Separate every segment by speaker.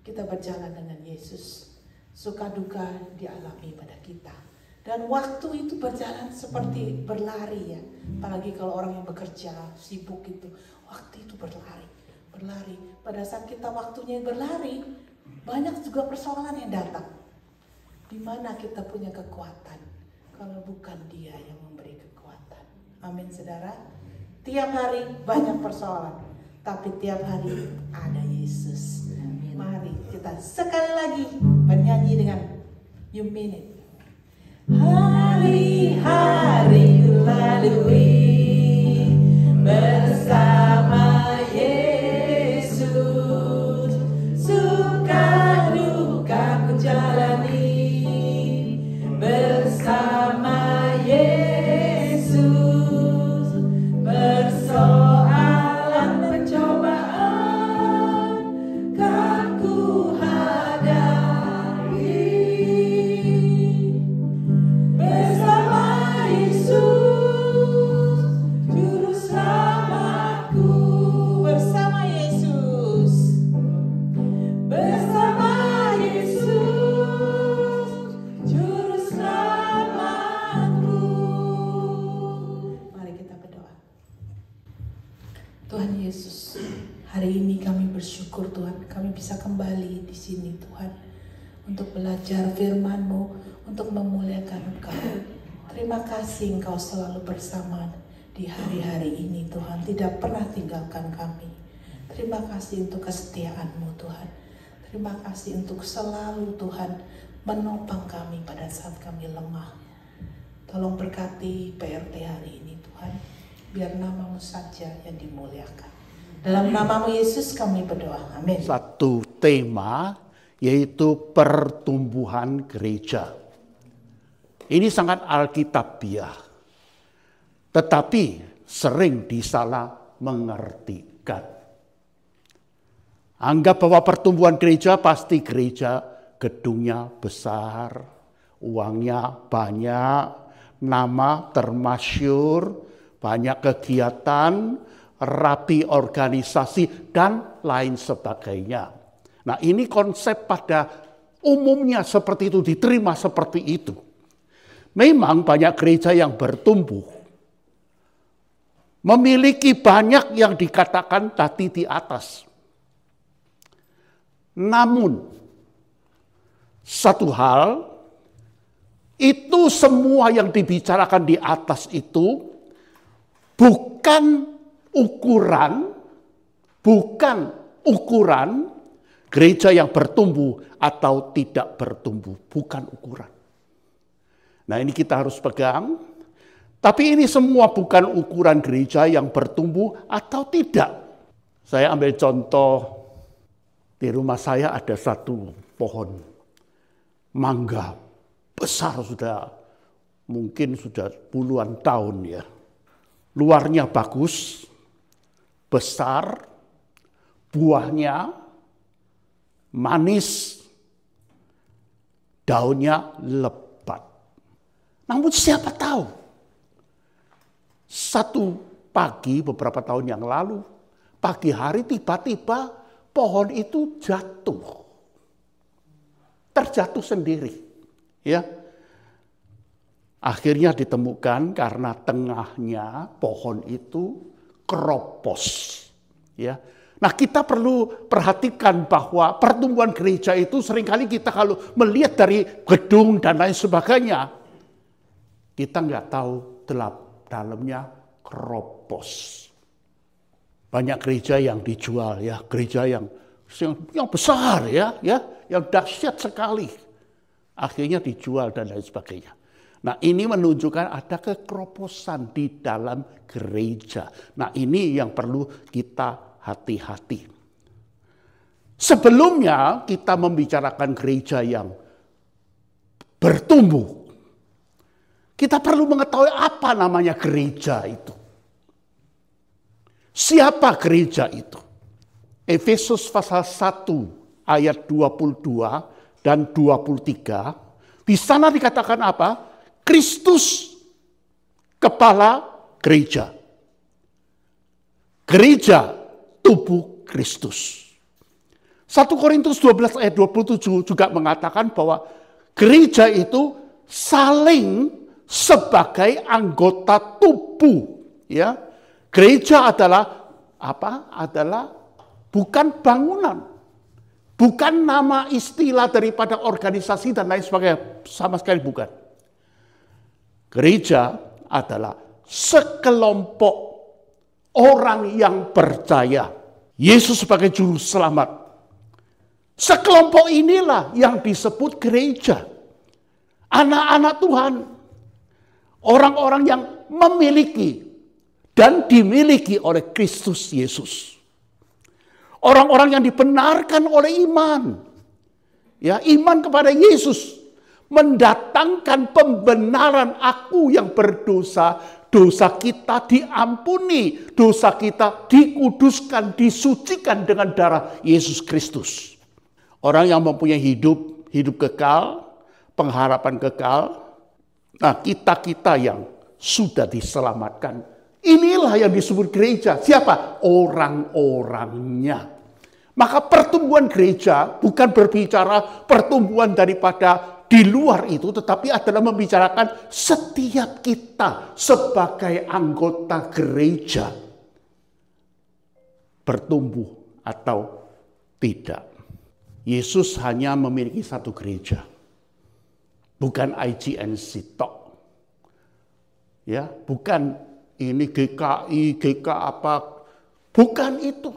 Speaker 1: kita berjalan dengan Yesus. Suka duka dialami pada kita. Dan waktu itu berjalan seperti berlari ya. Apalagi kalau orang yang bekerja, sibuk itu. Waktu itu berlari. Pada saat kita waktunya berlari, banyak juga persoalan yang datang. Di mana kita punya kekuatan kalau bukan Dia yang memberi kekuatan. Amin saudara. Tiap hari banyak persoalan, tapi tiap hari ada Yesus. Mari kita sekali lagi bernyanyi dengan You Mean It. Hari-hari lalui bersama Yesus, suka duka ku jalani bersama Yesus, persoalan pencobaan kan ku hadapi bersama Yesus, juru selamatku. Bersama Yesus, juru selamatku. Mari kita berdoa. Tuhan Yesus, hari ini kami bersyukur Tuhan, kami bisa kembali di sini Tuhan, untuk belajar firman-Mu, untuk memuliakan Engkau. Terima kasih Engkau selalu bersama di hari-hari ini Tuhan, tidak pernah tinggalkan kami. Terima kasih untuk kesetiaan-Mu Tuhan. Terima kasih untuk selalu Tuhan menopang kami pada saat kami lemah. Tolong berkati PRT hari ini Tuhan, biar nama-Mu saja yang dimuliakan. Dalam nama-Mu Yesus kami berdoa, amin.
Speaker 2: Satu tema yaitu pertumbuhan gereja. Ini sangat alkitabiah, tetapi sering disalah mengertikan. Anggap bahwa pertumbuhan gereja pasti gereja gedungnya besar, uangnya banyak, nama termasyur, banyak kegiatan, rapi organisasi, dan lain sebagainya. Nah, ini konsep pada umumnya seperti itu, diterima seperti itu. Memang banyak gereja yang bertumbuh, memiliki banyak yang dikatakan tadi di atas. Namun, satu hal, itu semua yang dibicarakan di atas itu bukan ukuran gereja yang bertumbuh atau tidak bertumbuh, bukan ukuran. Nah, ini kita harus pegang. Tapi ini semua bukan ukuran gereja yang bertumbuh atau tidak. Saya ambil contoh, di rumah saya ada satu pohon mangga besar, mungkin sudah puluhan tahun ya. Luarnya bagus, besar, buahnya manis, daunnya lebat. Namun siapa tahu, satu pagi beberapa tahun yang lalu, pagi hari tiba-tiba pohon itu terjatuh sendiri, ya. Akhirnya ditemukan karena tengahnya pohon itu keropos, ya. Nah, kita perlu perhatikan bahwa pertumbuhan gereja itu seringkali kita kalau melihat dari gedung dan lain sebagainya, kita nggak tahu dalamnya keropos. Banyak gereja yang dijual ya, gereja yang besar ya, yang dahsyat sekali. Akhirnya dijual dan lain sebagainya. Nah, ini menunjukkan ada kekeroposan di dalam gereja. Nah, ini yang perlu kita hati-hati. Sebelumnya kita membicarakan gereja yang bertumbuh, kita perlu mengetahui apa namanya gereja itu. Siapa gereja itu? Efesus pasal 1 ayat 22 dan 23. Di sana dikatakan apa? Kristus kepala gereja. Gereja tubuh Kristus. 1 Korintus 12 ayat 27 juga mengatakan bahwa gereja itu saling sebagai anggota tubuh. Ya, gereja adalah apa? Adalah bukan bangunan, bukan nama istilah daripada organisasi dan lain sebagainya, sama sekali bukan. Gereja adalah sekelompok orang yang percaya Yesus sebagai juru selamat. Sekelompok inilah yang disebut gereja. Anak-anak Tuhan. Orang-orang yang memiliki dan dimiliki oleh Kristus Yesus. Orang-orang yang dibenarkan oleh iman. Ya, iman kepada Yesus mendatangkan pembenaran aku yang berdosa. Dosa kita diampuni, dosa kita dikuduskan, disucikan dengan darah Yesus Kristus. Orang yang mempunyai hidup kekal, pengharapan kekal. Nah, kita yang sudah diselamatkan, inilah yang disebut gereja. Siapa? Orang-orangnya. Maka pertumbuhan gereja bukan berbicara pertumbuhan daripada di luar itu, tetapi adalah membicarakan setiap kita sebagai anggota gereja bertumbuh atau tidak. Yesus hanya memiliki satu gereja. Bukan IGNC tok. Ya, bukan ini GKI, GK apa. Bukan itu.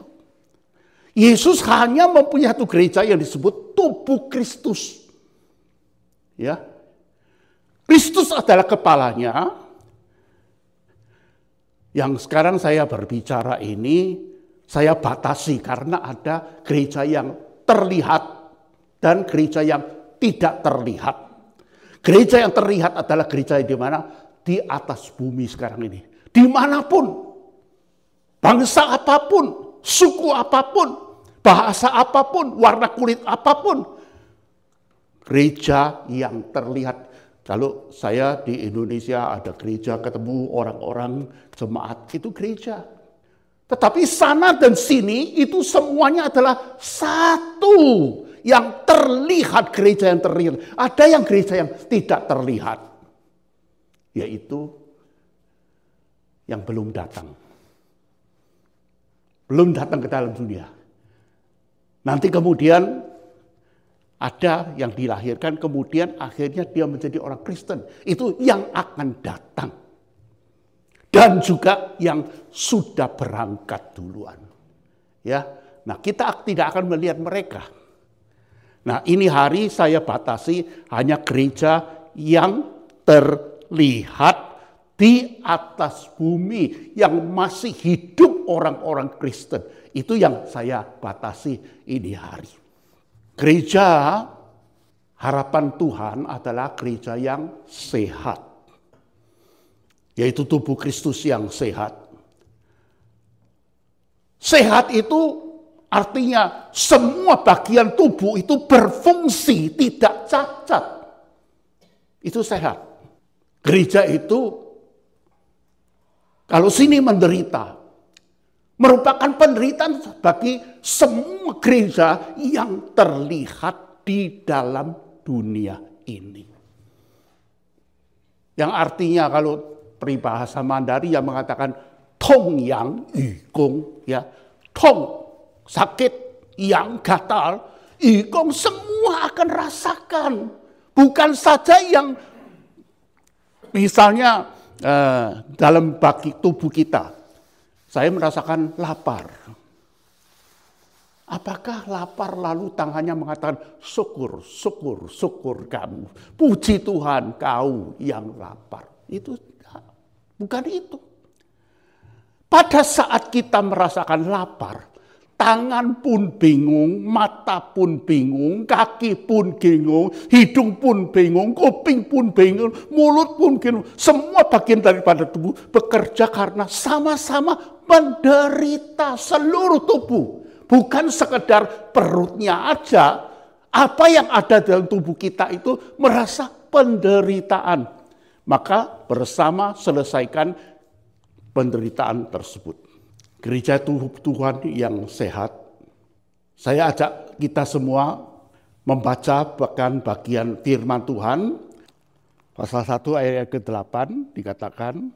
Speaker 2: Yesus hanya mempunyai satu gereja yang disebut tubuh Kristus. Ya. Kristus adalah kepalanya. Yang sekarang saya berbicara ini saya batasi karena ada gereja yang terlihat dan gereja yang tidak terlihat. Gereja yang terlihat adalah gereja di mana? Di atas bumi sekarang ini. Dimanapun, bangsa apapun, suku apapun, bahasa apapun, warna kulit apapun. Gereja yang terlihat. Kalau saya di Indonesia ada gereja, ketemu orang-orang jemaat, itu gereja. Tetapi sana dan sini itu semuanya adalah satu. Yang terlihat, gereja yang terlihat. Ada yang gereja yang tidak terlihat. Yaitu yang belum datang. Belum datang ke dalam dunia. Nanti kemudian ada yang dilahirkan, kemudian akhirnya dia menjadi orang Kristen. Itu yang akan datang. Dan juga yang sudah berangkat duluan. Ya, nah kita tidak akan melihat mereka. Nah, ini hari saya batasi hanya gereja yang terlihat di atas bumi, yang masih hidup orang-orang Kristen. Itu yang saya batasi ini hari. Gereja harapan Tuhan adalah gereja yang sehat. Yaitu tubuh Kristus yang sehat. Sehat itu artinya semua bagian tubuh itu berfungsi, tidak cacat. Itu sehat. Gereja itu, kalau sini menderita, merupakan penderitaan bagi semua gereja yang terlihat di dalam dunia ini. Yang artinya kalau peribahasa Mandarin yang mengatakan tong yang yukong, ya, tong sakit, yang gatal, ikong semua akan rasakan. Bukan saja yang misalnya dalam bagi tubuh kita. Saya merasakan lapar. Apakah lapar lalu tangannya mengatakan syukur, syukur, syukur kamu. Puji Tuhan kau yang lapar. Itu bukan itu. Pada saat kita merasakan lapar, tangan pun bingung, mata pun bingung, kaki pun bingung, hidung pun bingung, kuping pun bingung, mulut pun bingung. Semua bagian daripada tubuh bekerja karena sama-sama menderita seluruh tubuh. Bukan sekedar perutnya aja. Apa yang ada dalam tubuh kita itu merasa penderitaan. Maka bersama selesaikan penderitaan tersebut. Gereja tubuh Tuhan yang sehat. Saya ajak kita semua membaca bagian firman Tuhan, pasal 1 ayat ke-8 dikatakan,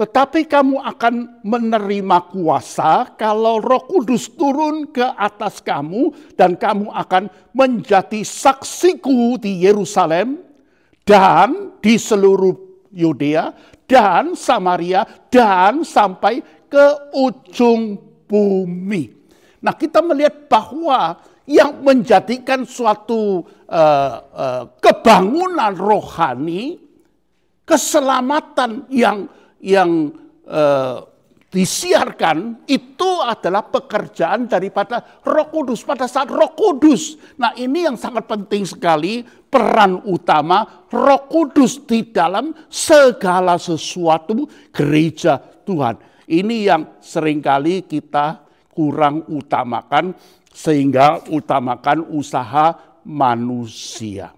Speaker 2: tetapi kamu akan menerima kuasa kalau Roh Kudus turun ke atas kamu, dan kamu akan menjadi saksiku di Yerusalem dan di seluruh Yudea dan Samaria dan sampai ke ujung bumi. Nah, kita melihat bahwa yang menjadikan suatu kebangunan rohani, keselamatan yang disiarkan itu adalah pekerjaan daripada Roh Kudus pada saat Roh Kudus. Nah, ini yang sangat penting sekali, peran utama Roh Kudus di dalam segala sesuatu gereja Tuhan. Ini yang seringkali kita kurang utamakan, sehingga utamakan usaha manusia.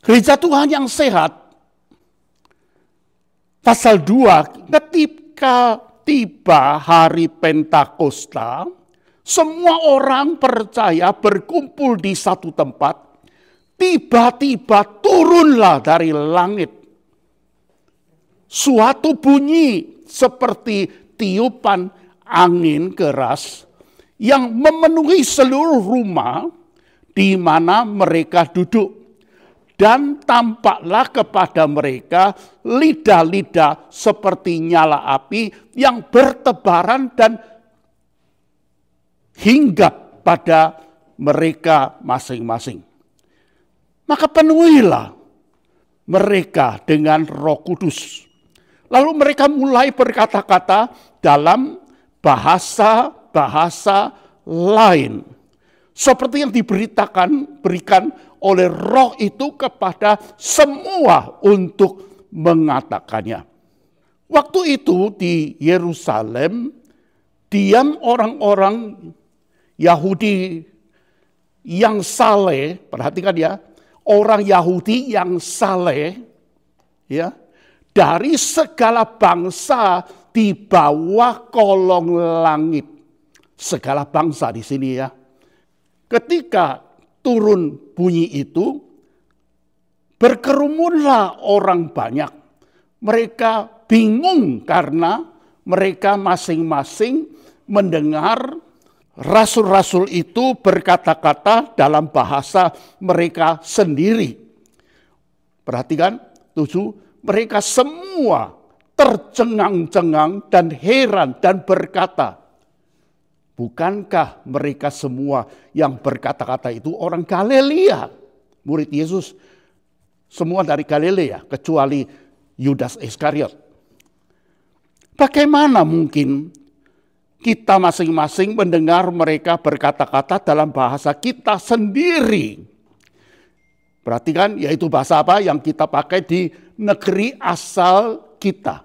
Speaker 2: Gereja Tuhan yang sehat, pasal 2, ketika tiba hari Pentakosta, semua orang percaya berkumpul di satu tempat. Tiba-tiba turunlah dari langit suatu bunyi seperti tiupan angin keras yang memenuhi seluruh rumah di mana mereka duduk. Dan tampaklah kepada mereka lidah-lidah seperti nyala api yang bertebaran dan hinggap pada mereka masing-masing. Maka penuhilah mereka dengan Roh Kudus. Lalu mereka mulai berkata-kata dalam bahasa-bahasa lain, seperti yang berikan oleh Roh itu kepada semua untuk mengatakannya. Waktu itu di Yerusalem, diam orang-orang Yahudi yang saleh, perhatikan ya, orang Yahudi yang saleh, ya, dari segala bangsa di bawah kolong langit. Segala bangsa di sini ya. Ketika turun bunyi itu, berkerumunlah orang banyak. Mereka bingung karena mereka masing-masing mendengar rasul-rasul itu berkata-kata dalam bahasa mereka sendiri. Perhatikan 7, mereka semua tercengang-cengang dan heran dan berkata, bukankah mereka semua yang berkata-kata itu orang Galilea? Murid Yesus semua dari Galilea kecuali Yudas Iskariot. Bagaimana mungkin kita masing-masing mendengar mereka berkata-kata dalam bahasa kita sendiri? Perhatikan, yaitu bahasa apa yang kita pakai di negeri asal kita.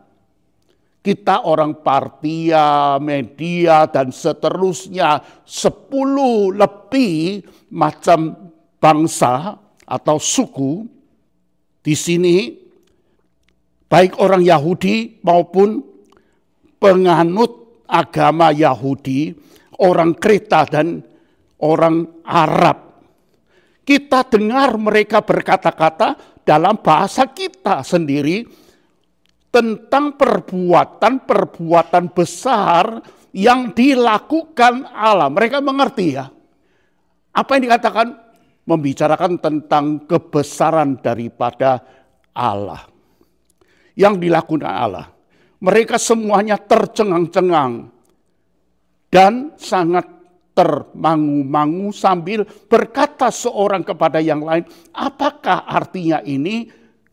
Speaker 2: Kita orang Partia, Media, dan seterusnya 10 lebih macam bangsa atau suku. Di sini baik orang Yahudi maupun penganut agama Yahudi, orang Kreta dan orang Arab. Kita dengar mereka berkata-kata dalam bahasa kita sendiri tentang perbuatan-perbuatan besar yang dilakukan Allah. Mereka mengerti ya. Apa yang dikatakan? Membicarakan tentang kebesaran daripada Allah. Yang dilakukan Allah. Mereka semuanya tercengang-cengang dan sangat termangu-mangu sambil berkata seorang kepada yang lain, apakah artinya ini?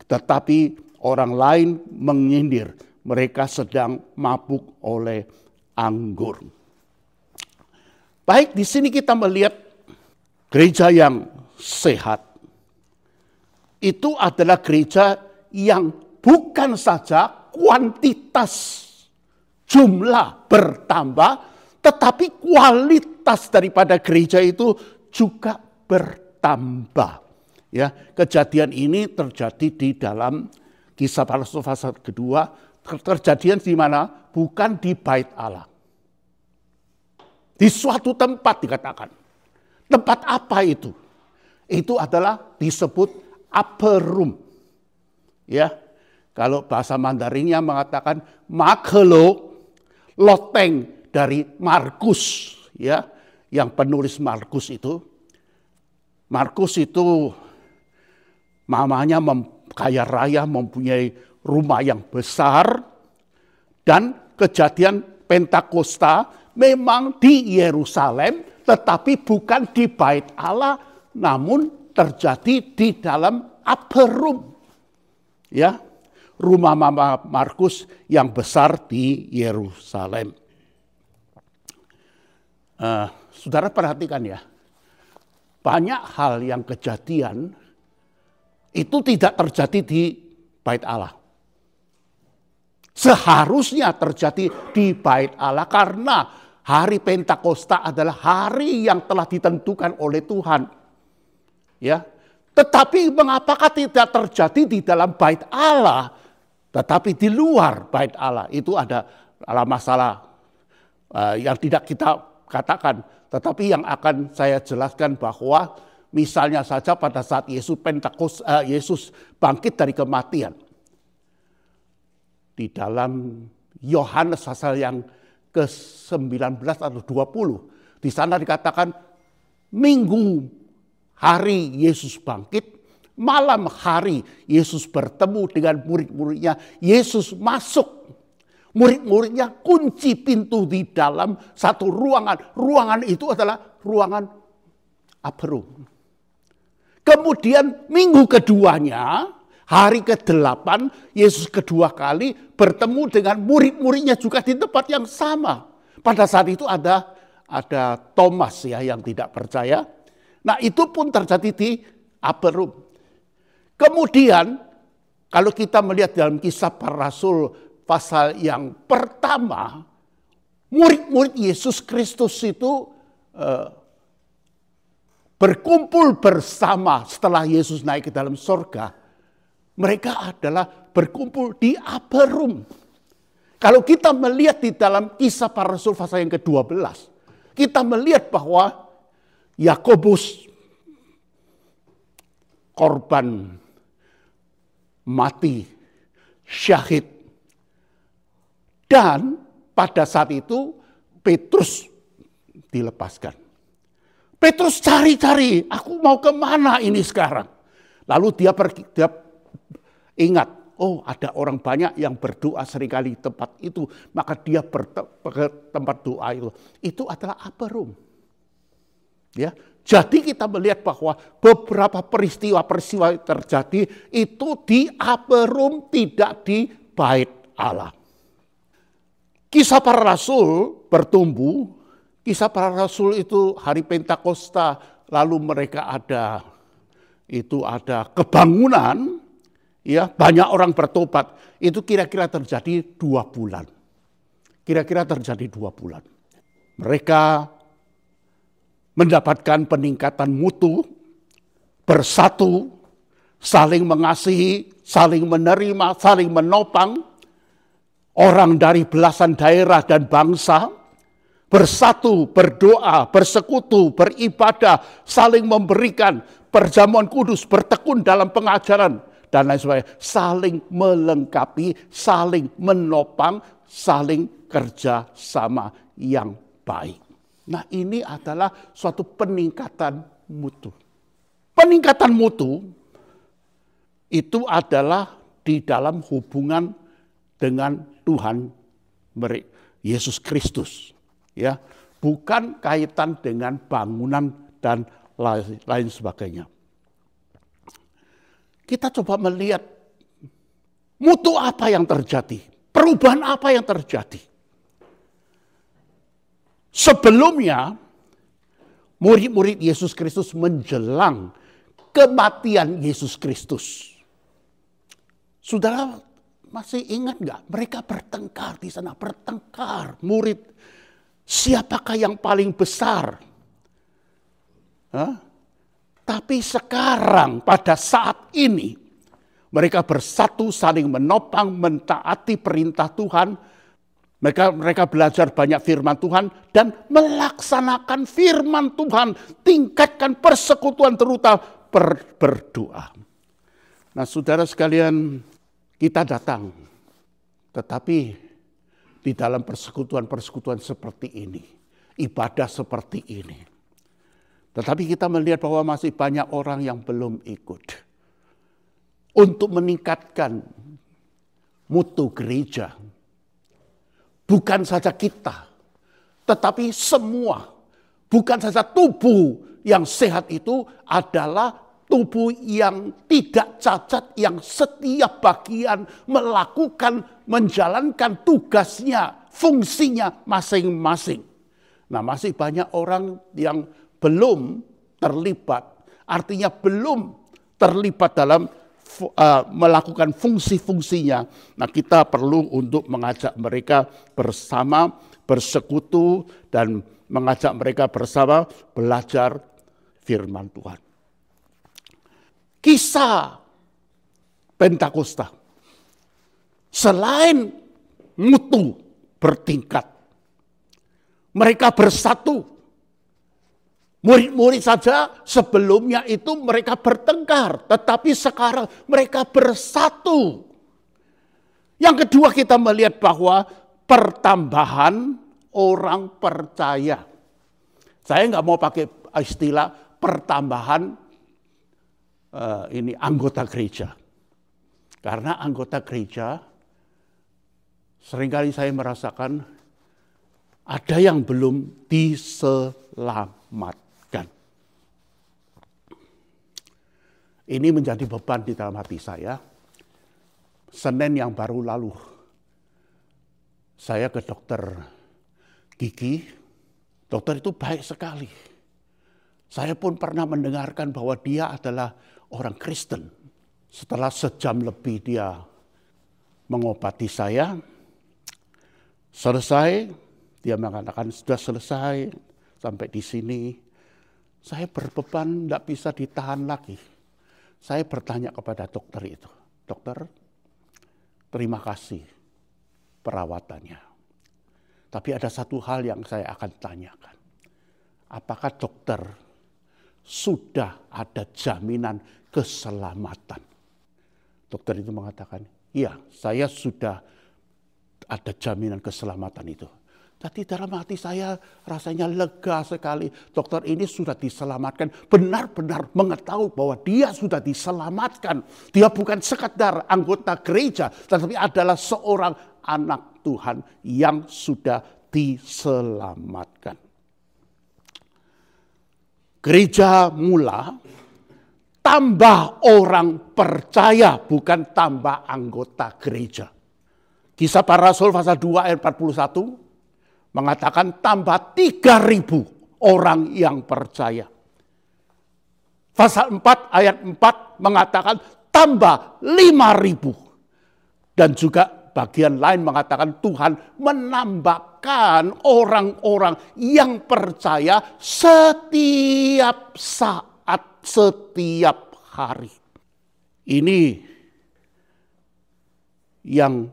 Speaker 2: Tetapi orang lain menyindir, mereka sedang mabuk oleh anggur. Baik, di sini kita melihat gereja yang sehat. Itu adalah gereja yang bukan saja kuantitas jumlah bertambah, tetapi kualitas daripada gereja itu juga bertambah. Ya, kejadian ini terjadi di dalam Kisah para Rasul pasal kedua, terjadian di mana? Bukan di bait Allah. Di suatu tempat dikatakan. Tempat apa itu? Itu adalah disebut upper room. Ya, kalau bahasa Mandarinnya mengatakan makelo loteng dari Markus, ya, yang penulis Markus itu. Markus itu mamanya kaya raya, mempunyai rumah yang besar, dan kejadian Pentakosta memang di Yerusalem, tetapi bukan di Bait Allah, namun terjadi di dalam upper room. Ya, rumah Mama Markus yang besar di Yerusalem. Saudara perhatikan ya, banyak hal yang kejadian itu tidak terjadi di Bait Allah. Seharusnya terjadi di Bait Allah karena hari Pentakosta adalah hari yang telah ditentukan oleh Tuhan. Ya, tetapi mengapakah tidak terjadi di dalam Bait Allah, tetapi di luar Bait Allah? Itu ada masalah yang tidak kita katakan, tetapi yang akan saya jelaskan bahwa misalnya saja pada saat Yesus bangkit dari kematian. Di dalam Yohanes pasal yang ke-19 atau 20. Di sana dikatakan minggu hari Yesus bangkit, malam hari Yesus bertemu dengan murid-muridnya, Yesus masuk. Murid-muridnya kunci pintu di dalam satu ruangan. Ruangan itu adalah ruangan upper room. Kemudian minggu keduanya, hari ke-8, Yesus kedua kali bertemu dengan murid-muridnya juga di tempat yang sama. Pada saat itu ada Thomas ya yang tidak percaya. Nah itu pun terjadi di upper room. Kemudian kalau kita melihat dalam Kisah Para Rasul pasal yang pertama, murid-murid Yesus Kristus itu berkumpul bersama setelah Yesus naik ke dalam surga. Mereka adalah berkumpul di upper room. Kalau kita melihat di dalam Kisah Para Rasul pasal yang ke-12, kita melihat bahwa Yakobus korban mati syahid. Dan pada saat itu Petrus dilepaskan. Petrus cari-cari, aku mau kemana ini sekarang? Lalu dia ingat, oh ada orang banyak yang berdoa seringkali di tempat itu. Maka dia ke tempat doa itu. Itu adalah upper room. Ya, jadi kita melihat bahwa beberapa peristiwa-peristiwa terjadi itu di upper room, tidak di Bait Allah. Kisah Para Rasul bertumbuh. Kisah Para Rasul itu hari Pentakosta, lalu mereka ada kebangunan, ya banyak orang bertobat. Itu kira-kira terjadi 2 bulan. Kira-kira terjadi 2 bulan. Mereka mendapatkan peningkatan mutu, bersatu, saling mengasihi, saling menerima, saling menopang. Orang dari belasan daerah dan bangsa bersatu, berdoa, bersekutu, beribadah, saling memberikan perjamuan kudus, bertekun dalam pengajaran, dan lain sebagainya. Saling melengkapi, saling menopang, saling kerja sama yang baik. Nah ini adalah suatu peningkatan mutu. Peningkatan mutu itu adalah di dalam hubungan dengan Tuhan Yesus Kristus. Ya, bukan kaitan dengan bangunan dan lain sebagainya. Kita coba melihat mutu apa yang terjadi, perubahan apa yang terjadi. Sebelumnya, murid-murid Yesus Kristus menjelang kematian Yesus Kristus. Saudara masih ingat nggak? Mereka bertengkar di sana, bertengkar murid. Siapakah yang paling besar? Tapi sekarang pada saat ini mereka bersatu saling menopang, mentaati perintah Tuhan. Mereka belajar banyak firman Tuhan dan melaksanakan firman Tuhan. Tingkatkan persekutuan terutama berdoa. Nah saudara sekalian, kita datang. Tetapi di dalam persekutuan-persekutuan seperti ini, ibadah seperti ini. Tetapi kita melihat bahwa masih banyak orang yang belum ikut. Untuk meningkatkan mutu gereja. Bukan saja kita, tetapi semua. Bukan saja tubuh yang sehat itu adalah tubuh yang tidak cacat, yang setiap bagian menjalankan tugasnya, fungsinya masing-masing. Nah, masih banyak orang yang belum terlibat, artinya belum terlibat dalam melakukan fungsi-fungsinya. Nah, kita perlu untuk mengajak mereka bersama bersekutu dan mengajak mereka bersama belajar firman Tuhan. Kisah Pentakosta selain mutu bertingkat, mereka bersatu. Murid-murid saja sebelumnya itu mereka bertengkar, tetapi sekarang mereka bersatu. Yang kedua kita melihat bahwa pertambahan orang percaya. Saya nggak mau pakai istilah pertambahan ini anggota gereja. Karena anggota gereja seringkali saya merasakan ada yang belum diselamatkan. Ini menjadi beban di dalam hati saya. Senin yang baru lalu, saya ke dokter gigi. Dokter itu baik sekali. Saya pun pernah mendengarkan bahwa dia adalah orang Kristen. Setelah sejam lebih dia mengobati saya, selesai, dia mengatakan sudah selesai sampai di sini. Saya berbeban, tidak bisa ditahan lagi. Saya bertanya kepada dokter itu, dokter, terima kasih perawatannya. Tapi ada satu hal yang saya akan tanyakan. Apakah dokter sudah ada jaminan keselamatan? Dokter itu mengatakan, iya, saya sudah ada jaminan keselamatan itu. Tadi dalam hati saya rasanya lega sekali. Dokter ini sudah diselamatkan. Benar-benar mengetahui bahwa dia sudah diselamatkan. Dia bukan sekadar anggota gereja. Tetapi adalah seorang anak Tuhan yang sudah diselamatkan. Gereja mula tambah orang percaya, bukan tambah anggota gereja. Kisah Para Rasul pasal 2 ayat 41 mengatakan tambah 3.000 orang yang percaya. Pasal 4 ayat 4 mengatakan tambah 5.000. Dan juga bagian lain mengatakan Tuhan menambahkan orang-orang yang percaya setiap saat, setiap hari. Ini yang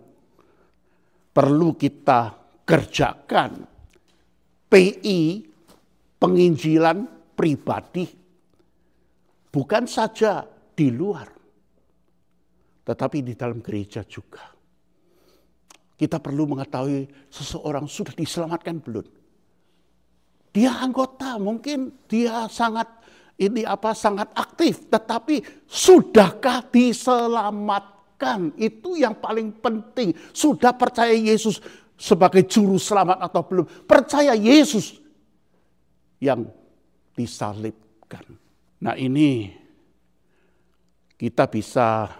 Speaker 2: perlu kita kerjakan. PI, penginjilan pribadi, bukan saja di luar, tetapi di dalam gereja juga. Kita perlu mengetahui seseorang sudah diselamatkan belum. Dia anggota, mungkin dia sangat aktif, tetapi sudahkah diselamatkan? Itu yang paling penting. Sudah percaya Yesus sebagai juru selamat atau belum? Percaya Yesus yang disalibkan. Nah, ini kita bisa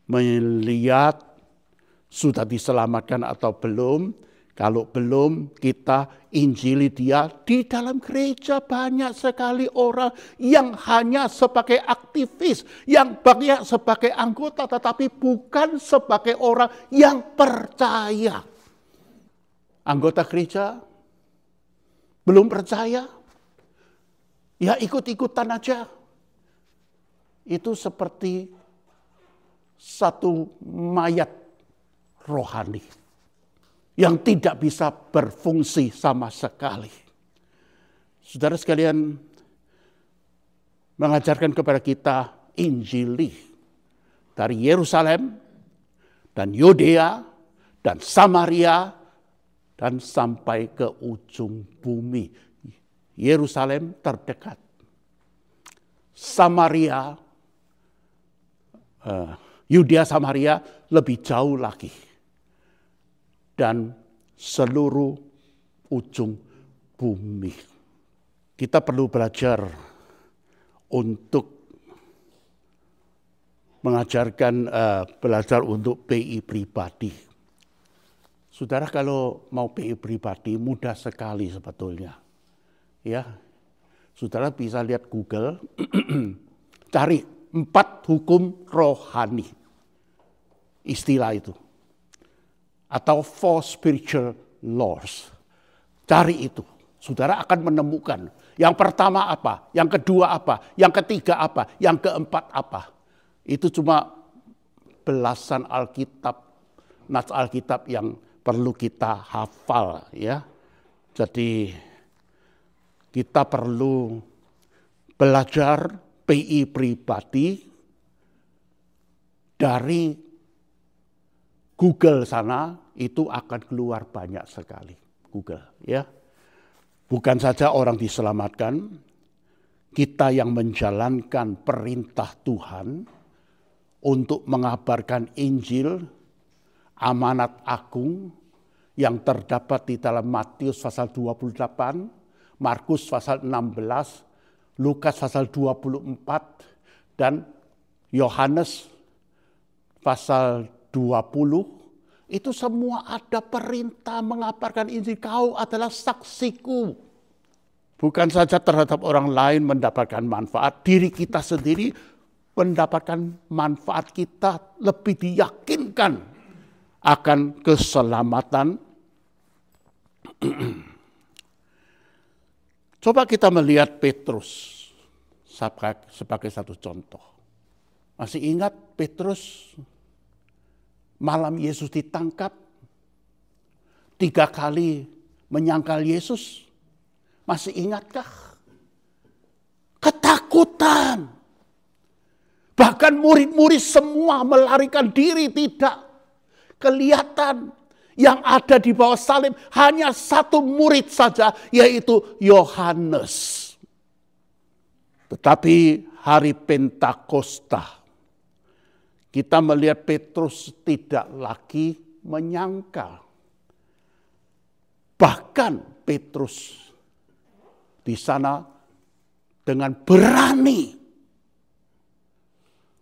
Speaker 2: melihat sudah diselamatkan atau belum. Kalau belum, kita injili dia. Di dalam gereja banyak sekali orang yang hanya sebagai aktivis, yang banyak sebagai anggota, tetapi bukan sebagai orang yang percaya. Anggota gereja belum percaya, ya ikut-ikutan aja. Itu seperti satu mayat rohani yang tidak bisa berfungsi sama sekali. Saudara sekalian, mengajarkan kepada kita Injili dari Yerusalem dan Yudea dan Samaria dan sampai ke ujung bumi. Yerusalem terdekat, Samaria, Yudea Samaria lebih jauh lagi, dan seluruh ujung bumi. Kita perlu belajar untuk mengajarkan, belajar untuk PI pribadi. Saudara kalau mau PI pribadi mudah sekali sebetulnya. Ya, saudara bisa lihat Google, cari 4 hukum rohani, istilah itu. Atau 4 spiritual laws. Cari itu, saudara akan menemukan. Yang pertama apa, yang kedua apa, yang ketiga apa, yang keempat apa. Itu cuma belasan Alkitab, nas Alkitab yang perlu kita hafal, ya. Jadi kita perlu belajar PI pribadi dari Google sana, itu akan keluar banyak sekali Google, ya. Bukan saja orang diselamatkan, kita yang menjalankan perintah Tuhan untuk mengabarkan Injil, amanat agung yang terdapat di dalam Matius pasal 28, Markus pasal 16, Lukas pasal 24, dan Yohanes pasal 20, itu semua ada perintah mengabarkan Injil. Kau adalah saksiku. Bukan saja terhadap orang lain mendapatkan manfaat, diri kita sendiri mendapatkan manfaat, kita lebih diyakinkan akan keselamatan. Coba kita melihat Petrus sebagai satu contoh. Masih ingat Petrus malam Yesus ditangkap, 3 kali menyangkal Yesus? Masih ingatkah? Ketakutan. Bahkan murid-murid semua melarikan diri, tidak kelihatan. Yang ada di bawah salib hanya 1 murid saja, yaitu Yohanes. Tetapi hari Pentakosta, kita melihat Petrus tidak lagi menyangkal. Bahkan Petrus di sana dengan berani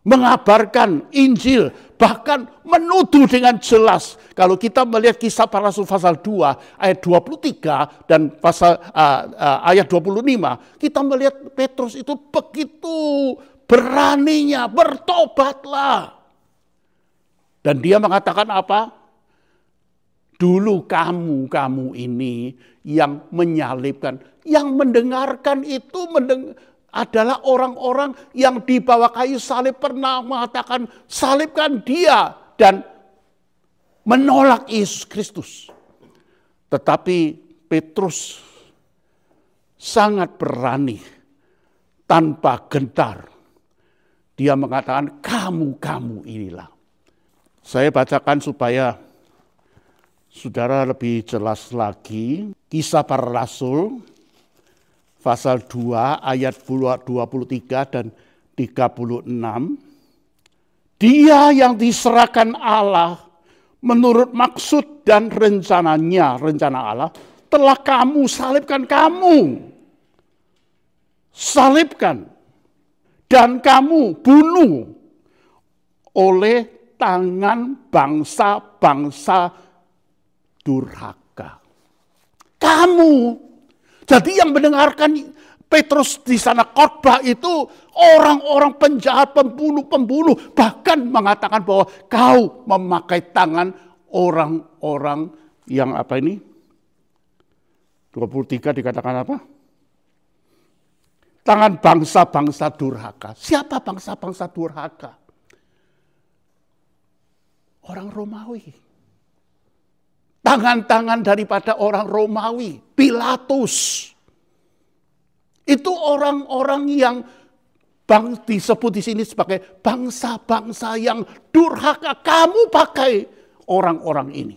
Speaker 2: mengabarkan Injil, bahkan menuduh dengan jelas. Kalau kita melihat Kisah Para Rasul pasal 2 ayat 23 dan pasal ayat 25, kita melihat Petrus itu begitu beraninya, bertobatlah. Dan dia mengatakan apa? Dulu kamu ini yang menyalibkan, yang mendengarkan itu adalah orang-orang yang di bawah kayu salib pernah mengatakan salibkan dia dan menolak Yesus Kristus. Tetapi Petrus sangat berani tanpa gentar. Dia mengatakan kamu inilah. Saya bacakan supaya saudara lebih jelas lagi. Kisah Para Rasul pasal 2 ayat 23 dan 36. Dia yang diserahkan Allah menurut maksud dan rencana Allah, telah kamu salibkan, salibkan dan kamu bunuh oleh tangan bangsa-bangsa durhaka. Kamu. Jadi yang mendengarkan Petrus di sana khotbah itu orang-orang penjahat, pembunuh, bahkan mengatakan bahwa kau memakai tangan orang-orang yang apa ini? 23 dikatakan apa? Tangan bangsa-bangsa durhaka. Siapa bangsa-bangsa durhaka? Orang Romawi. tangan-tangan daripada orang Romawi, Pilatus. Itu orang-orang yang disebut di sini sebagai bangsa-bangsa yang durhaka. Kamu pakai orang-orang ini.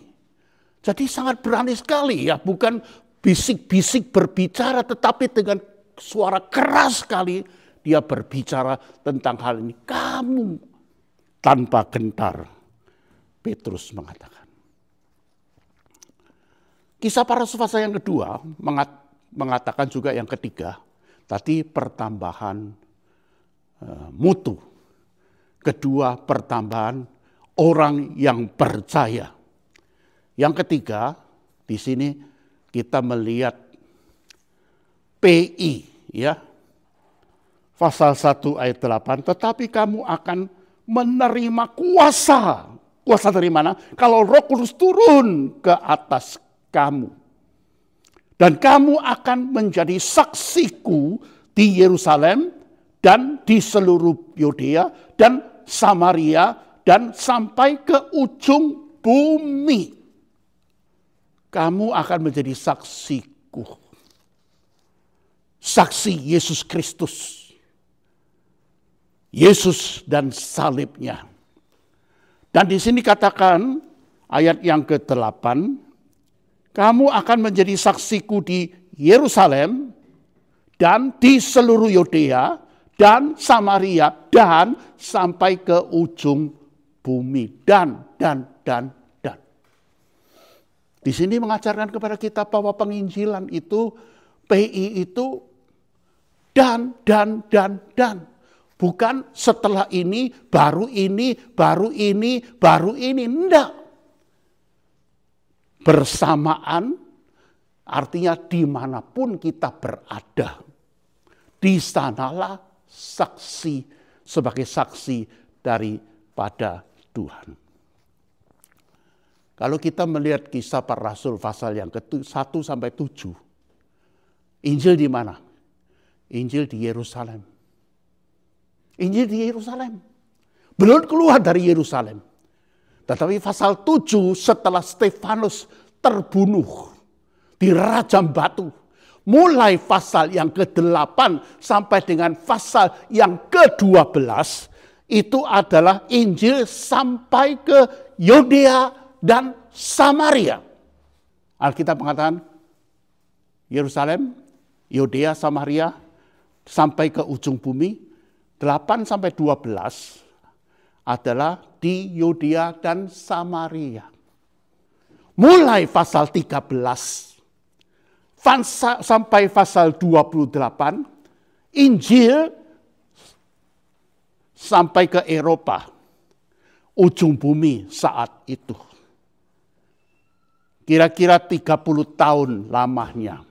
Speaker 2: Jadi sangat berani sekali ya, bukan bisik-bisik berbicara, tetapi dengan suara keras sekali dia berbicara tentang hal ini. Kamu, tanpa gentar, Petrus mengatakan. Kisah para Rasul pasal yang kedua mengatakan juga yang ketiga, tadi pertambahan mutu. Kedua, pertambahan orang yang percaya. Yang ketiga, di sini kita melihat PI, ya. Pasal 1 ayat 8, tetapi kamu akan menerima kuasa. Kuasa dari mana? Kalau Roh Kudus turun ke atas kamu. Dan kamu akan menjadi saksiku di Yerusalem dan di seluruh Yudea dan Samaria dan sampai ke ujung bumi. Kamu akan menjadi saksiku. Saksi Yesus Kristus. Yesus dan salibnya. Dan di sini katakan ayat yang ke-8, kamu akan menjadi saksiku di Yerusalem dan di seluruh Yudea dan Samaria dan sampai ke ujung bumi. Dan. Di sini mengajarkan kepada kita bahwa penginjilan itu, PI itu dan. Bukan setelah ini, baru ini. Enggak. Bersamaan artinya dimanapun kita berada. Di sanalah saksi sebagai saksi daripada Tuhan. Kalau kita melihat kisah para rasul pasal yang ke-1 sampai 7. Injil di mana? Injil di Yerusalem. Injil di Yerusalem. Belum keluar dari Yerusalem. Tetapi pasal 7 setelah Stefanus terbunuh di rajam batu. Mulai pasal yang ke-8 sampai dengan pasal yang ke-12. Itu adalah Injil sampai ke Yudea dan Samaria. Alkitab mengatakan Yerusalem, Yudea, Samaria sampai ke ujung bumi. 8 sampai 12 adalah di Yudea dan Samaria. Mulai pasal 13 sampai pasal 28 Injil sampai ke Eropa, ujung bumi saat itu. Kira-kira 30 tahun lamanya.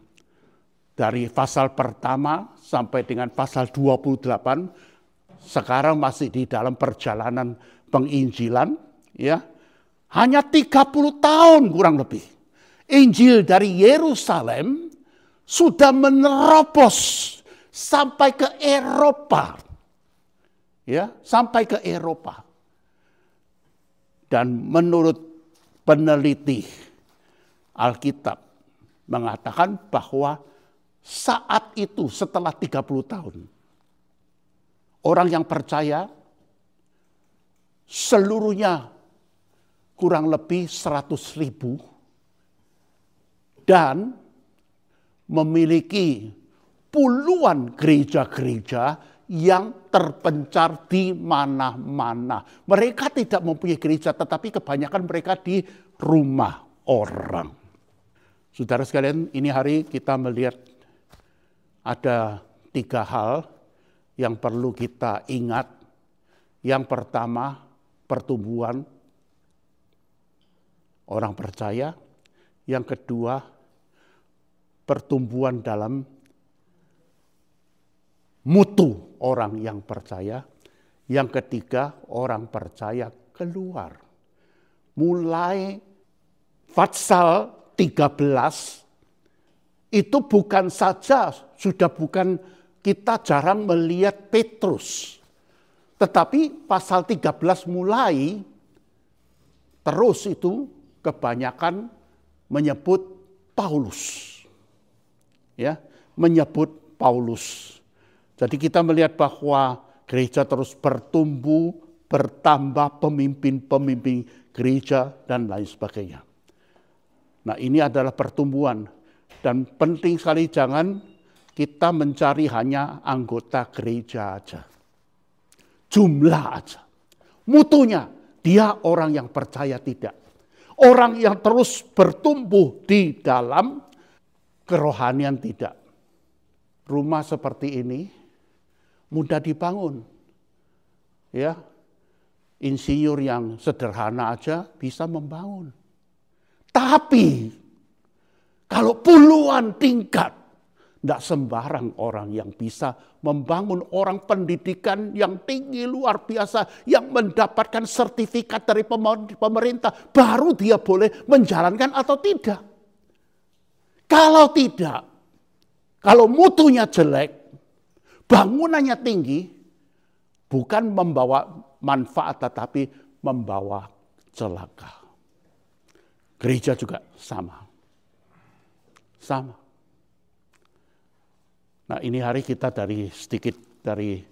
Speaker 2: Dari pasal pertama sampai dengan pasal 28, sekarang masih di dalam perjalanan penginjilan, ya. Hanya 30 tahun kurang lebih. Injil dari Yerusalem sudah menerobos sampai ke Eropa. Ya, sampai ke Eropa. Dan menurut peneliti Alkitab mengatakan bahwa saat itu setelah 30 tahun, orang yang percaya seluruhnya kurang lebih 100.000 dan memiliki puluhan gereja-gereja yang terpencar di mana-mana. Mereka tidak mempunyai gereja, tetapi kebanyakan mereka di rumah orang. Saudara sekalian, ini hari kita melihat ada 3 hal yang perlu kita ingat. Yang pertama, pertumbuhan orang percaya. Yang kedua, pertumbuhan dalam mutu orang yang percaya. Yang ketiga, orang percaya keluar. Mulai pasal 13 itu bukan saja sudah bukan kita jarang melihat Petrus. Tetapi pasal 13 mulai terus itu kebanyakan menyebut Paulus. Ya, menyebut Paulus. Jadi kita melihat bahwa gereja terus bertumbuh, bertambah pemimpin-pemimpin gereja dan lain sebagainya. Nah, ini adalah pertumbuhan dan penting sekali jangan kita mencari hanya anggota gereja aja. Jumlah aja. Mutunya dia orang yang percaya tidak. Orang yang terus bertumbuh di dalam kerohanian tidak. Rumah seperti ini mudah dibangun. Ya. Insinyur yang sederhana aja bisa membangun. Tapi kalau puluhan tingkat, tidak sembarang orang yang bisa membangun, orang pendidikan yang tinggi luar biasa, yang mendapatkan sertifikat dari pemerintah, baru dia boleh menjalankan atau tidak. Kalau tidak, kalau mutunya jelek, bangunannya tinggi, bukan membawa manfaat tetapi membawa celaka. Gereja juga sama. Sama. Nah, ini hari kita sedikit dari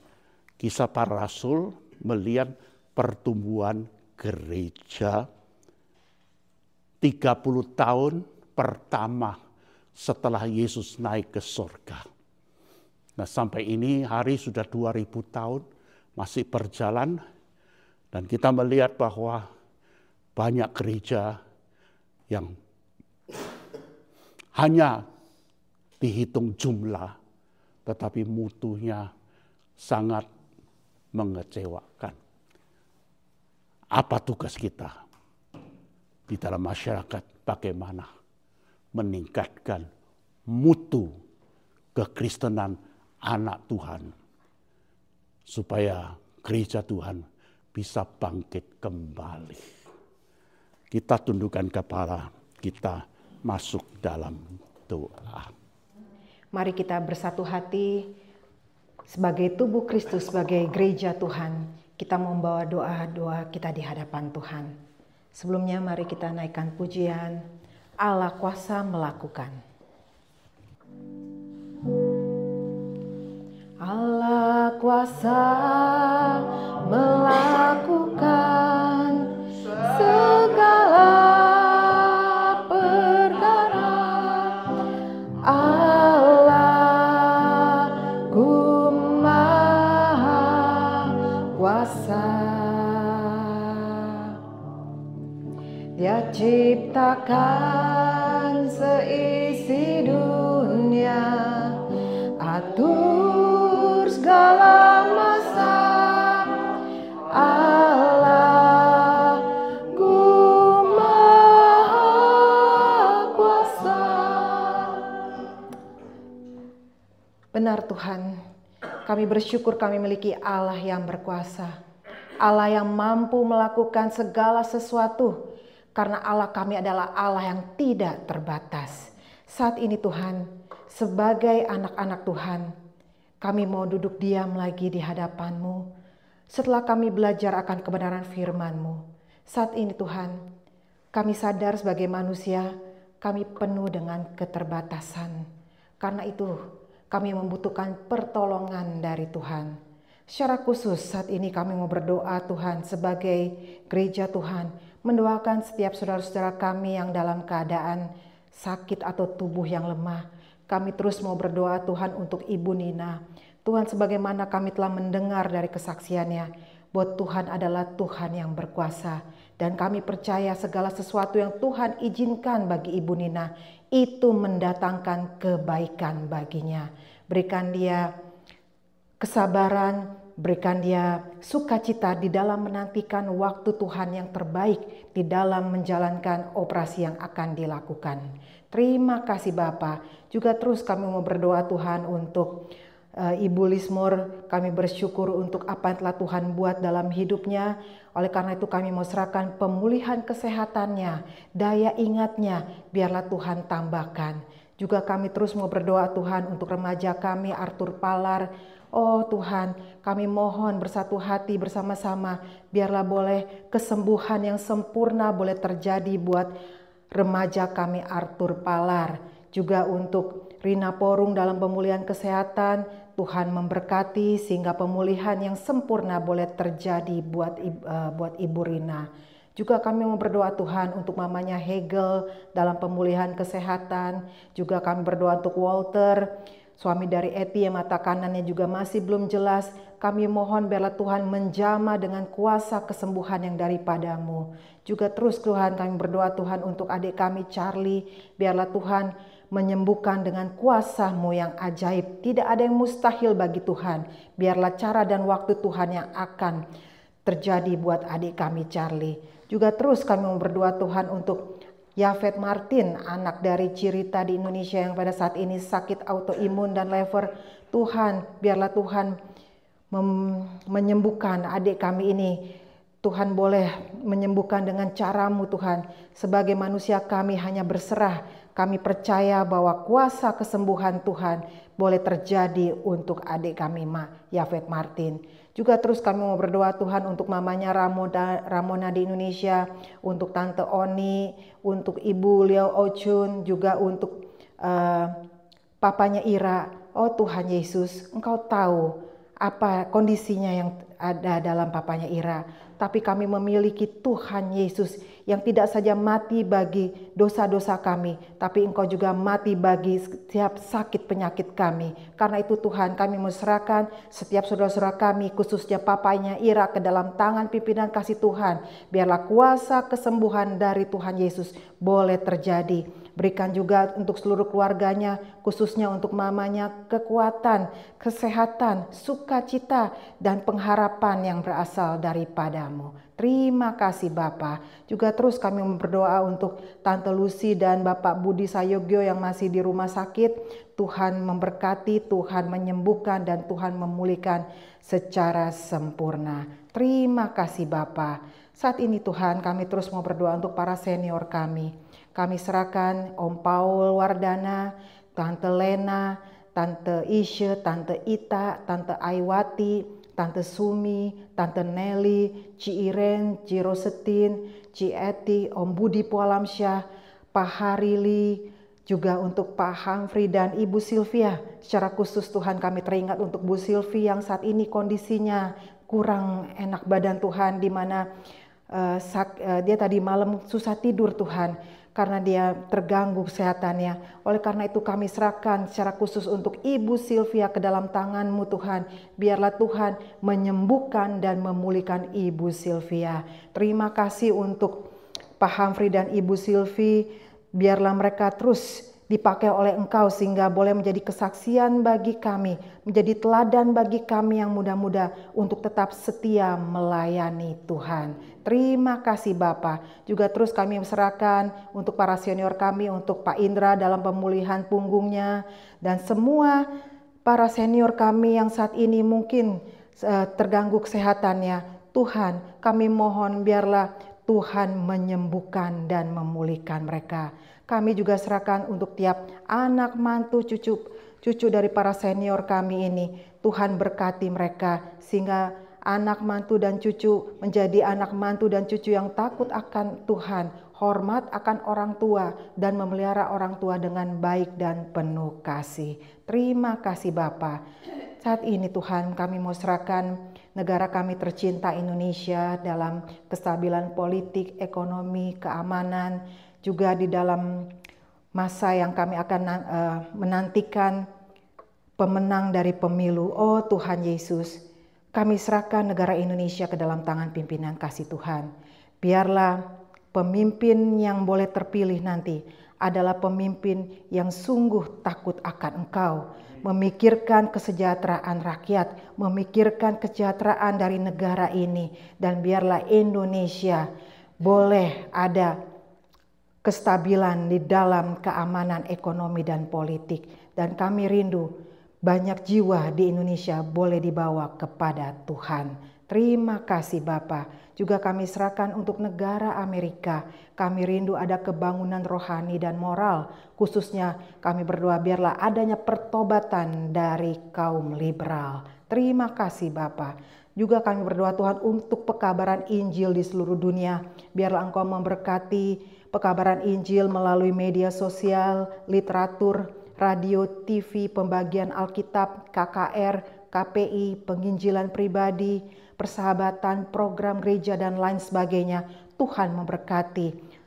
Speaker 2: kisah para rasul melihat pertumbuhan gereja 30 tahun pertama setelah Yesus naik ke surga. Nah, sampai ini hari sudah 2000 tahun masih berjalan dan kita melihat bahwa banyak gereja yang hanya dihitung jumlah tetapi mutunya sangat mengecewakan. Apa tugas kita di dalam masyarakat? Bagaimana meningkatkan mutu kekristenan anak Tuhan supaya gereja Tuhan bisa bangkit kembali. Kita tundukkan kepala, kita masuk dalam doa.
Speaker 3: Mari kita bersatu hati sebagai tubuh Kristus, sebagai gereja Tuhan. Kita membawa doa-doa kita di hadapan Tuhan. Sebelumnya mari kita naikkan pujian Allah kuasa melakukan. Allah kuasa melakukan segala perkara. Allahku Maha Kuasa. Dia ciptakan seisi dunia, atur segala masa. Allahku Maha Kuasa. Benar Tuhan, kami bersyukur kami memiliki Allah yang berkuasa. Allah yang mampu melakukan segala sesuatu. Karena Allah kami adalah Allah yang tidak terbatas. Saat ini Tuhan, sebagai anak-anak Tuhan, kami mau duduk diam lagi di hadapan-Mu. Setelah kami belajar akan kebenaran firman-Mu. Saat ini Tuhan, kami sadar sebagai manusia, kami penuh dengan keterbatasan. Karena itu, kami membutuhkan pertolongan dari Tuhan. Secara khusus saat ini kami mau berdoa Tuhan sebagai gereja Tuhan. Mendoakan setiap saudara-saudara kami yang dalam keadaan sakit atau tubuh yang lemah. Kami terus mau berdoa Tuhan untuk Ibu Nina. Tuhan, sebagaimana kami telah mendengar dari kesaksiannya bahwa Tuhan adalah Tuhan yang berkuasa. Dan kami percaya segala sesuatu yang Tuhan izinkan bagi Ibu Nina itu mendatangkan kebaikan baginya. Berikan dia kesabaran, berikan dia sukacita di dalam menantikan waktu Tuhan yang terbaik di dalam menjalankan operasi yang akan dilakukan. Terima kasih Bapa. Juga terus kami mau berdoa Tuhan untuk Ibu Lismur. Kami bersyukur untuk apa yang telah Tuhan buat dalam hidupnya. Oleh karena itu kami mau serahkan pemulihan kesehatannya, daya ingatnya, biarlah Tuhan tambahkan. Juga kami terus mau berdoa Tuhan untuk remaja kami Arthur Palar. Oh Tuhan, kami mohon bersatu hati bersama-sama, biarlah boleh kesembuhan yang sempurna boleh terjadi buat remaja kami Arthur Palar, juga untuk Rina Porung dalam pemulihan kesehatan. Tuhan memberkati sehingga pemulihan yang sempurna boleh terjadi buat Ibu Rina. Juga kami mau berdoa Tuhan untuk mamanya Hegel dalam pemulihan kesehatan. Juga kami berdoa untuk Walter, suami dari Eti yang mata kanannya juga masih belum jelas. Kami mohon biarlah Tuhan menjamah dengan kuasa kesembuhan yang daripadamu. Juga terus Tuhan kami berdoa Tuhan untuk adik kami Charlie. Biarlah Tuhan menyembuhkan dengan kuasa-Mu yang ajaib. Tidak ada yang mustahil bagi Tuhan. Biarlah cara dan waktu Tuhan yang akan terjadi buat adik kami Charlie. Juga terus kami mau berdoa Tuhan untuk Yafet Martin, anak dari Cirita di Indonesia yang pada saat ini sakit autoimun dan liver. Tuhan, biarlah Tuhan menyembuhkan adik kami ini. Tuhan boleh menyembuhkan dengan cara-Mu Tuhan. Sebagai manusia kami hanya berserah. Kami percaya bahwa kuasa kesembuhan Tuhan boleh terjadi untuk adik kami Yafet Martin. Juga terus kami mau berdoa Tuhan untuk mamanya Ramona di Indonesia, untuk Tante Oni, untuk Ibu Liao Ochun, juga untuk papanya Ira. Oh Tuhan Yesus, Engkau tahu apa kondisinya yang ada dalam papanya Ira. Tapi kami memiliki Tuhan Yesus yang tidak saja mati bagi dosa-dosa kami, tapi Engkau juga mati bagi setiap sakit penyakit kami. Karena itu Tuhan, kami menserahkan setiap saudara-saudara kami, khususnya papanya Ira, ke dalam tangan pimpinan kasih Tuhan. Biarlah kuasa kesembuhan dari Tuhan Yesus boleh terjadi. Berikan juga untuk seluruh keluarganya, khususnya untuk mamanya, kekuatan, kesehatan, sukacita, dan pengharapan yang berasal daripada-Mu. Terima kasih Bapa. Juga terus kami berdoa untuk Tante Lucy dan Bapak Budi Sayogyo yang masih di rumah sakit. Tuhan memberkati, Tuhan menyembuhkan, dan Tuhan memulihkan secara sempurna. Terima kasih Bapa. Saat ini Tuhan, kami terus mau berdoa untuk para senior kami. Kami serahkan Om Paul Wardana, Tante Lena, Tante Isye, Tante Ita, Tante Aiwati, Tante Sumi, Tante Nelly, Ci Iren, Ci Rosetin, Ci Eti, Om Budi Pualamsyah, Pak Harili, juga untuk Pak Humphrey dan Ibu Sylvia. Secara khusus Tuhan kami teringat untuk Bu Sylvia yang saat ini kondisinya kurang enak badan Tuhan, di mana dia tadi malam susah tidur Tuhan, karena dia terganggu kesehatannya. Oleh karena itu kami serahkan secara khusus untuk Ibu Sylvia ke dalam tangan-Mu Tuhan. Biarlah Tuhan menyembuhkan dan memulihkan Ibu Sylvia. Terima kasih untuk Pak Humphrey dan Ibu Sylvie. Biarlah mereka terus dipakai oleh Engkau sehingga boleh menjadi kesaksian bagi kami, menjadi teladan bagi kami yang muda-muda untuk tetap setia melayani Tuhan. Terima kasih Bapa. Juga terus kami serahkan untuk para senior kami, untuk Pak Indra dalam pemulihan punggungnya, dan semua para senior kami yang saat ini mungkin terganggu kesehatannya. Tuhan, kami mohon biarlah Tuhan menyembuhkan dan memulihkan mereka. Kami juga serahkan untuk tiap anak, mantu, cucu dari para senior kami ini. Tuhan berkati mereka sehingga anak, mantu, dan cucu menjadi anak, mantu, dan cucu yang takut akan Tuhan, hormat akan orang tua, dan memelihara orang tua dengan baik dan penuh kasih. Terima kasih Bapa. Saat ini Tuhan, kami mau serahkan negara kami tercinta Indonesia dalam kestabilan politik, ekonomi, keamanan, juga di dalam masa yang kami akan menantikan pemenang dari pemilu. Oh Tuhan Yesus, kami serahkan negara Indonesia ke dalam tangan pimpinan kasih Tuhan. Biarlah pemimpin yang boleh terpilih nanti adalah pemimpin yang sungguh takut akan Engkau, memikirkan kesejahteraan rakyat, memikirkan kesejahteraan dari negara ini, dan biarlah Indonesia boleh ada kestabilan di dalam keamanan ekonomi dan politik. Dan kami rindu banyak jiwa di Indonesia boleh dibawa kepada Tuhan. Terima kasih Bapa. Juga kami serahkan untuk negara Amerika. Kami rindu ada kebangunan rohani dan moral. Khususnya kami berdoa biarlah adanya pertobatan dari kaum liberal. Terima kasih Bapa. Juga kami berdoa Tuhan untuk pekabaran Injil di seluruh dunia. Biarlah Engkau memberkati pekabaran Injil melalui media sosial, literatur, radio, TV, pembagian Alkitab, KKR, KPI, penginjilan pribadi, persahabatan, program gereja, dan lain sebagainya. Tuhan memberkati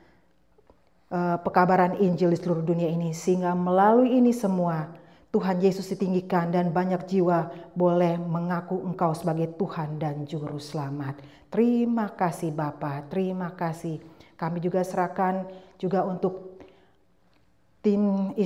Speaker 3: pekabaran Injil di seluruh dunia ini, sehingga melalui ini semua Tuhan Yesus ditinggikan dan banyak jiwa boleh mengaku Engkau sebagai Tuhan dan Juru Selamat. Terima kasih Bapa, terima kasih. Kami juga serahkan juga untuk tim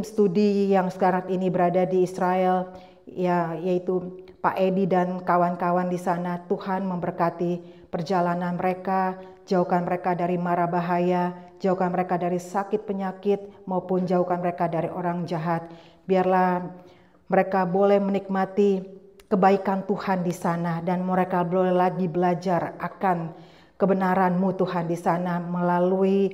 Speaker 3: studi yang sekarang ini berada di Israel, ya, yaitu Pak Edi dan kawan-kawan di sana. Tuhan memberkati perjalanan mereka, jauhkan mereka dari mara bahaya, jauhkan mereka dari sakit penyakit, maupun jauhkan mereka dari orang jahat. Biarlah mereka boleh menikmati kebaikan Tuhan di sana, dan mereka boleh lagi belajar akan kebenaran-Mu Tuhan di sana. Melalui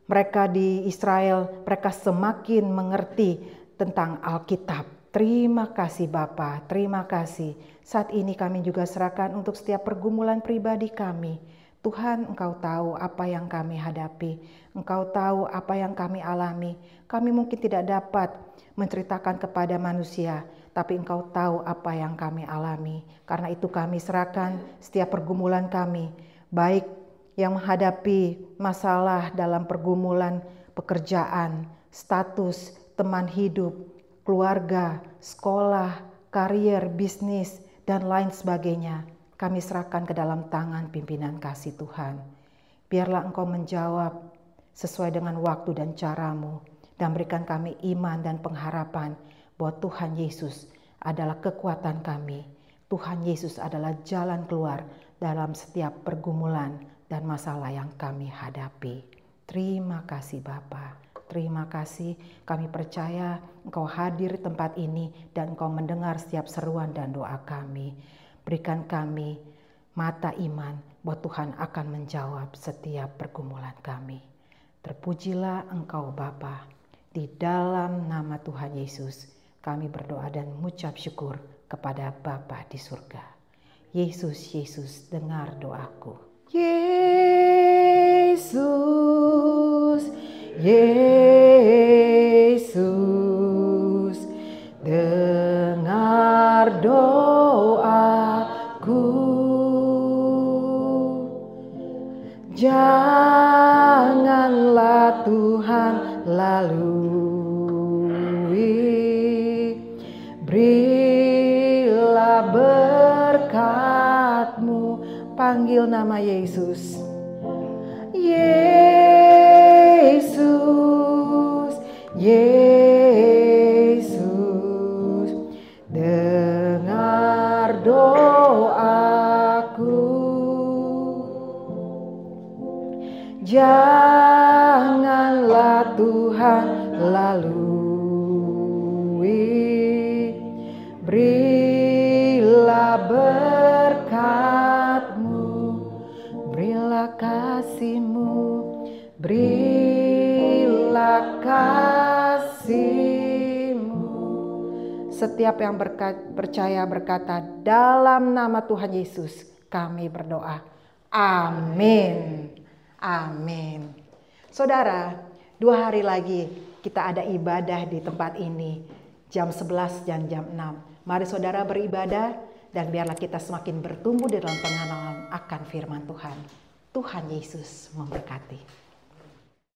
Speaker 3: mereka di Israel, mereka semakin mengerti tentang Alkitab. Terima kasih Bapa, terima kasih. Saat ini kami juga serahkan untuk setiap pergumulan pribadi kami. Tuhan, Engkau tahu apa yang kami hadapi. Engkau tahu apa yang kami alami. Kami mungkin tidak dapat menceritakan kepada manusia, tapi Engkau tahu apa yang kami alami. Karena itu kami serahkan setiap pergumulan kami, baik yang menghadapi masalah dalam pergumulan pekerjaan, status, teman hidup, keluarga, sekolah, karier, bisnis, dan lain sebagainya. Kami serahkan ke dalam tangan pimpinan kasih Tuhan. Biarlah Engkau menjawab sesuai dengan waktu dan cara-Mu, dan berikan kami iman dan pengharapan bahwa Tuhan Yesus adalah kekuatan kami. Tuhan Yesus adalah jalan keluar dalam setiap pergumulan dan masalah yang kami hadapi. Terima kasih Bapa. Terima kasih, kami percaya Engkau hadir di tempat ini dan Engkau mendengar setiap seruan dan doa kami. Berikan kami mata iman bahwa Tuhan akan menjawab setiap pergumulan kami. Terpujilah Engkau Bapa. Di dalam nama Tuhan Yesus kami berdoa dan mengucap syukur kepada Bapa di surga. Yesus, Yesus, dengar doaku. Yesus, Yesus, dengar doaku. Janganlah Tuhan lalui, berilah berkat-Mu. Panggil nama Yesus. Yesus, Yesus, dengar doaku. Janganlah Tuhan lalui, berilah berkat-Mu, berilah kasih-Mu, berilah kasih-Mu. Setiap yang percaya berkata, dalam nama Tuhan Yesus kami berdoa. Amin. Amin. Saudara, 2 hari lagi kita ada ibadah di tempat ini. Jam 11 dan jam 6. Mari saudara beribadah dan biarlah kita semakin bertumbuh di dalam pengenalan akan firman Tuhan. Tuhan Yesus memberkati.